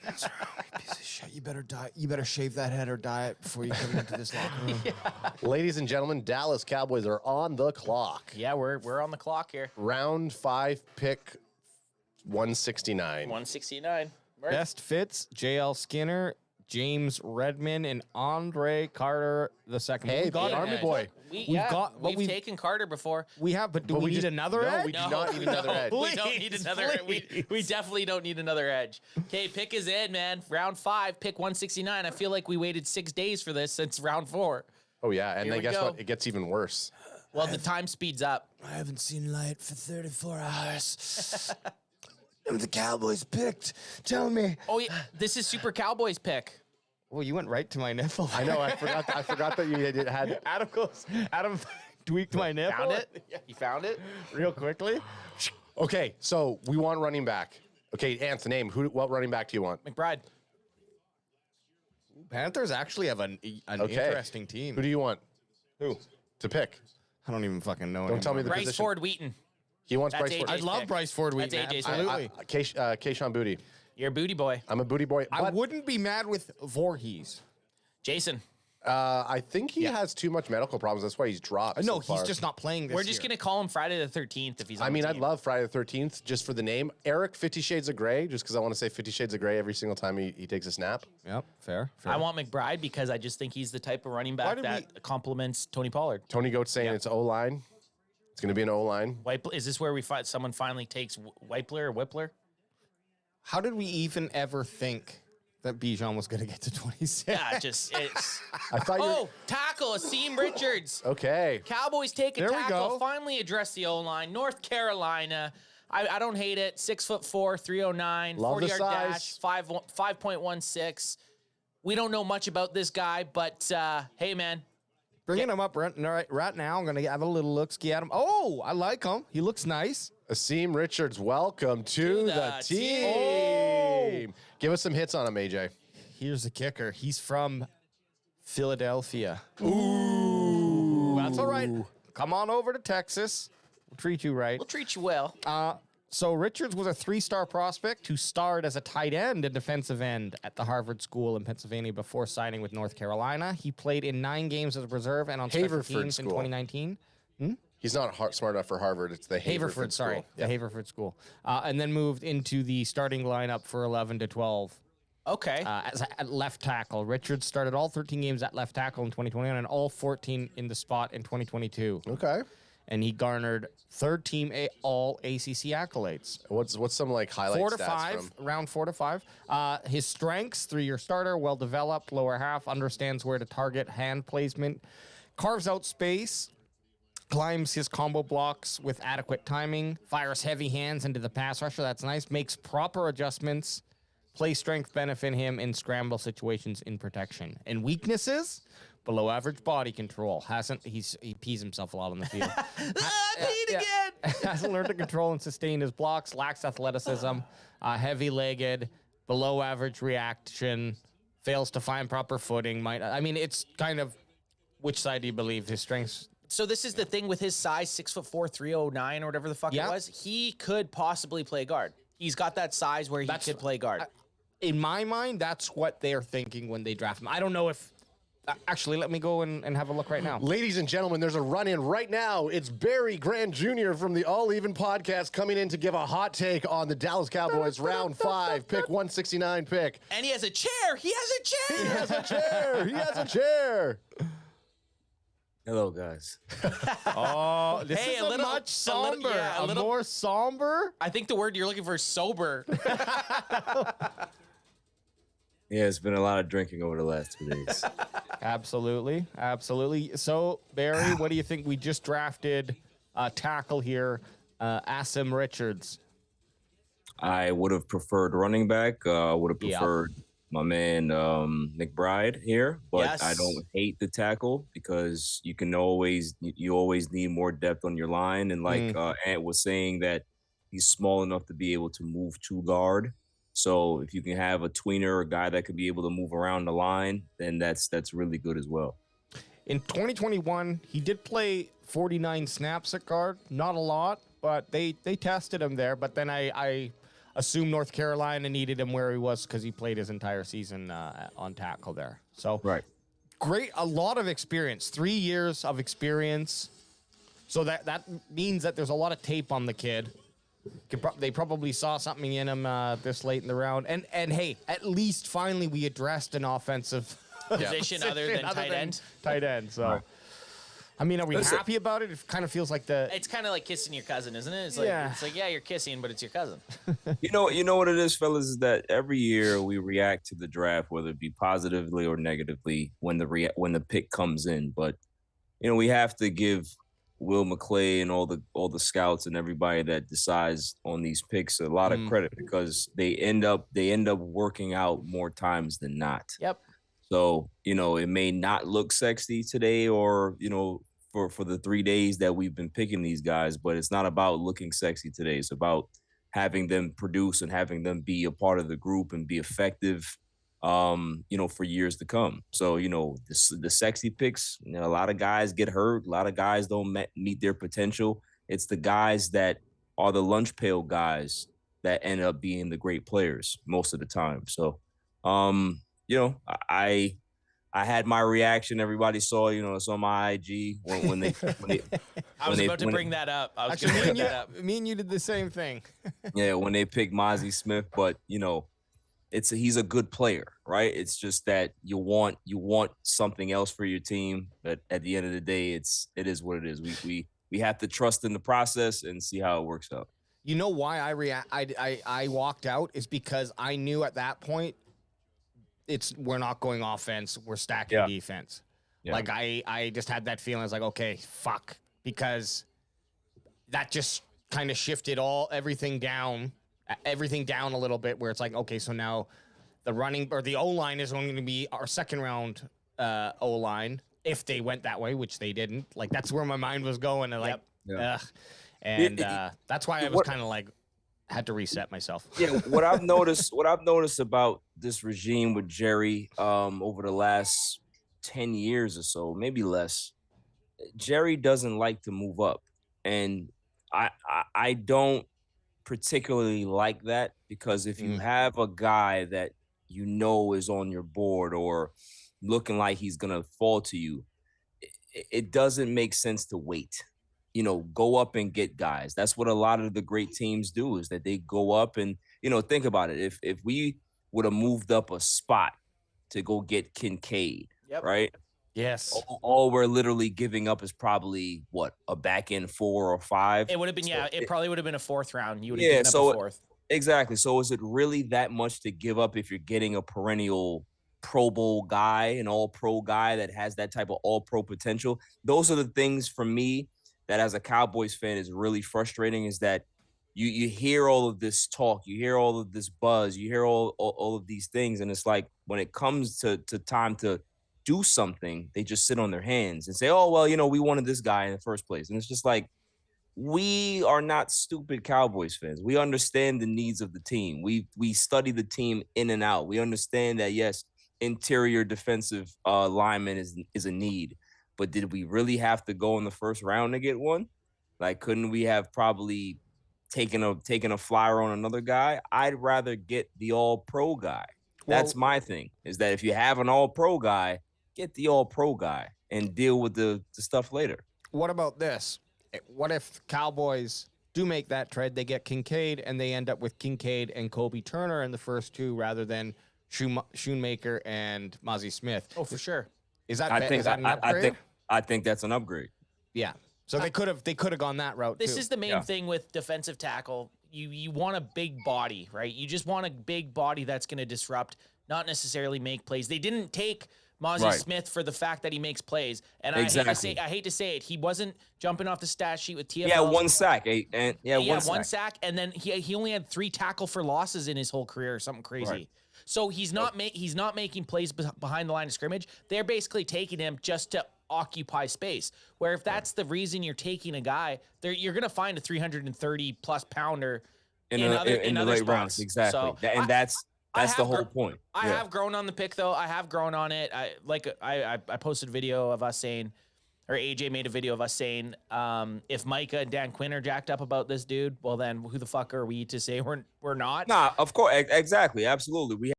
What's wrong, you piece of shit? You better die. You better shave that head or dye it before you come into this locker room. Ladies and gentlemen, Dallas Cowboys are on the clock. Yeah, we're on the clock here. Round 5, pick 169. 169. Best fits: J.L. Skinner, James Redmond, and Andre Carter II. Hey, the Army boy. We've taken Carter before. We have, but do we need another edge? We do not need another edge. We don't need another. We definitely don't need another edge. Okay, pick is in, man. Round 5, pick 169. I feel like we waited 6 days for this since round 4. Oh, yeah. And Here then we guess go. what? It gets even worse. Well, the time speeds up. I haven't seen light for 34 hours. The Cowboys picked. Tell me. Oh, yeah, this is Super Cowboys pick. Well, you went right to my nipple. I know. I forgot that you had. Adam tweaked my nipple. Found it? You found it? Real quickly. Okay, so we want running back. Okay, Anthony, name. What running back do you want? McBride. Panthers actually have an interesting team. Who do you want Who? to pick? I don't even fucking know. Don't tell me the Bryce position. Ford Wheaton. He wants That's Bryce Ford. AJ's I love pick. Bryce Ford That's Wheaton. AJ's Absolutely. Kayshawn Booty. You're a booty boy. I'm a booty boy. I but, wouldn't be mad with Voorhees. Jason. I think he has too much medical problems. That's why he's dropped. No, so far. he's just not playing this We're just year. going to call him Friday the 13th if he's on I mean, the I'd team. love Friday the 13th just for the name. Eric 50 Shades of Grey, just because I want to say 50 Shades of Grey every single time he takes a snap. Yep, fair. I want McBride because I just think he's the type of running Why back did that complements Tony Pollard. Tony Goat's saying it's O-line. It's going to be an O-line. Is this where someone finally takes Whipler or Whippler? How did we even ever think that Bijan was going to get to 26? Yeah, it's. I thought you were... Oh, tackle, Asim Richards. Okay. Cowboys take a There we tackle, go. finally address the O-line. North Carolina. I don't hate it. 6'4", 309, Love the 40-yard dash, size. 5.16. We don't know much about this guy, but hey, man. Bringing him up right now. I'm going to have a little look-ski at him. Oh, I like him. He looks nice. Asim Richards, welcome to the team. team. Give us some hits on him, AJ. Here's the kicker. He's from Philadelphia. Ooh. That's all right. Come on over to Texas. We'll treat you right. We'll treat you well. So Richards was a 3-star prospect who starred as a tight end and defensive end at the Harvard School in Pennsylvania before signing with North Carolina. He played in 9 games as a reserve and on special Haverford teams in School. 2019. He's not smart enough for Harvard. It's the Haverford Sorry, School. the Haverford School. And then moved into the starting lineup for 11 to 12 Okay. as at left tackle. Richards started all 13 games at left tackle in 2021 and all 14 in the spot in 2022. Okay. And he garnered third-team all ACC accolades. What's some like highlight 4 to stats 5, from? round 4 to 5. His strengths: 3-year starter, well developed, lower half, understands where to target, hand placement, carves out space, climbs his combo blocks with adequate timing, fires heavy hands into the pass rusher. That's nice. Makes proper adjustments. Play strength benefit him in scramble situations in protection. And weaknesses: below average body control. He pees himself a lot on the field. Again. Hasn't learned to control and sustain his blocks. Lacks athleticism. Heavy-legged. Below average reaction. Fails to find proper footing. It's kind of which side do you believe his strengths? So this is the thing with his size, 6'4", 309 or whatever the fuck Yeah. it was. He could possibly play guard. He's got that size where he could play guard. In my mind, that's what they're thinking when they draft him. I don't know if... Actually, let me go and have a look right now. Ladies and gentlemen, there's a run-in right now. It's Barry Grant Jr. from the All Even podcast coming in to give a hot take on the Dallas Cowboys round 5, pick 169 pick. And he has a chair. He has a chair. He has a chair. He has a chair. Hello, guys. Oh, this Hey, is a a little- much a little- somber. yeah, a a little- more somber? I think the word you're looking for is sober. Yeah, it's been a lot of drinking over the last 2 days. Absolutely. Absolutely. So, Barry, what do you think? We just drafted a tackle here, Asim Richards. I would have preferred running back. Would have Yeah. preferred my man McBride here, but Yes. I don't hate the tackle because you always need more depth on your line. And like Ant was saying, that he's small enough to be able to move to guard. So if you can have a tweener, a guy that could be able to move around the line, then that's really good as well. In 2021, he did play 49 snaps at guard. Not a lot, but they tested him there. But then I assume North Carolina needed him where he was because he played his entire season on tackle there. So Right. great, a lot of experience, 3 years of experience. So that means that there's a lot of tape on the kid. They probably saw something in him this late in the round. And hey, at least finally we addressed an offensive Position other than tight end. Tight end. So, Right. I mean, are we Listen. happy about it? It kind of feels like It's kind of like kissing your cousin, isn't it? It's like, Yeah. it's like, yeah, you're kissing, but it's your cousin. You know what it is, fellas, is that every year we react to the draft, whether it be positively or negatively, when the pick comes in. But we have to give Will McClay and all the scouts and everybody that decides on these picks a lot of credit, because they end up working out more times than not. Yep. So, it may not look sexy today or, for the 3 days that we've been picking these guys, but it's not about looking sexy today. It's about having them produce and having them be a part of the group and be effective, for years to come. So, the sexy picks, a lot of guys get hurt. A lot of guys don't meet their potential. It's the guys that are the lunch pail guys that end up being the great players most of the time. So, I had my reaction. Everybody saw, it's on my IG when they I was about to bring that up. I was going to bring that up. me and you did the same thing. yeah, when they picked Mozzie Smith, but he's a good player, right? It's just that you want something else for your team, but at the end of the day, it is what it is. We have to trust in the process and see how it works out. You know why I walked out is because I knew at that point we're not going offense, we're stacking defense. Yeah. Like I just had that feeling. I was like, okay, fuck, because that just kind of shifted everything down a little bit, where it's like, okay, so now the running or the O-line is going to be our second round O-line if they went that way, which they didn't. Like, that's where my mind was going. And like, ugh. And that's why I was kind of like, had to reset myself. Yeah, what I've noticed about this regime with Jerry over the last 10 years or so, maybe less, Jerry doesn't like to move up. And I don't particularly like that, because if you have a guy that is on your board or looking like he's going to fall to you, it doesn't make sense to wait. Go up and get guys. That's what a lot of the great teams do, is that they go up and, think about it. If we would have moved up a spot to go get Kincaid, right? Yes. All we're literally giving up is probably a back end 4 or 5. It would have been, it probably would have been a 4th round. You would have given up a 4th. Exactly. So is it really that much to give up if you're getting a perennial Pro Bowl guy, an all-pro guy that has that type of all-pro potential? Those are the things for me that, as a Cowboys fan, is really frustrating, is that you hear all of this talk, you hear all of this buzz, you hear all of these things, and it's like when it comes to time to do something, they just sit on their hands and say, oh, well, we wanted this guy in the first place. And it's just like, we are not stupid Cowboys fans. We understand the needs of the team. We study the team in and out. We understand that, yes, interior defensive lineman is a need. But did we really have to go in the first round to get one? Like, couldn't we have probably taken a flyer on another guy? I'd rather get the all-pro guy. That's my thing, is that if you have an all-pro guy, get the all-pro guy and deal with the stuff later. What about this? What if Cowboys do make that trade? They get Kincaid, and they end up with Kincaid and Kobe Turner in the first 2 rather than Schoonmaker and Mozzie Smith. Oh, for sure. Is that an upgrade? I think that's an upgrade. Yeah. So they could have gone that route. This too. is the main thing with defensive tackle. You want a big body, right? You just want a big body that's going to disrupt, not necessarily make plays. They didn't take Mozzie Smith for the fact that he makes plays. And I hate to say it, he wasn't jumping off the stat sheet with TFL. Yeah, 1 sack. One sack, and then he only had 3 tackle for losses in his whole career, or something crazy. Right. So he's not making plays behind the line of scrimmage. They're basically taking him just to occupy space. Where if that's the reason you're taking a guy, you're going to find a 330 plus pounder in other the late spots. rounds. Exactly. So that's the whole point. I have grown on the pick, though. I have grown on it. I posted a video of us saying or AJ made a video of us saying, if Micah and Dan Quinn are jacked up about this dude, well then who the fuck are we to say we're not? Nah, of course, exactly, absolutely. We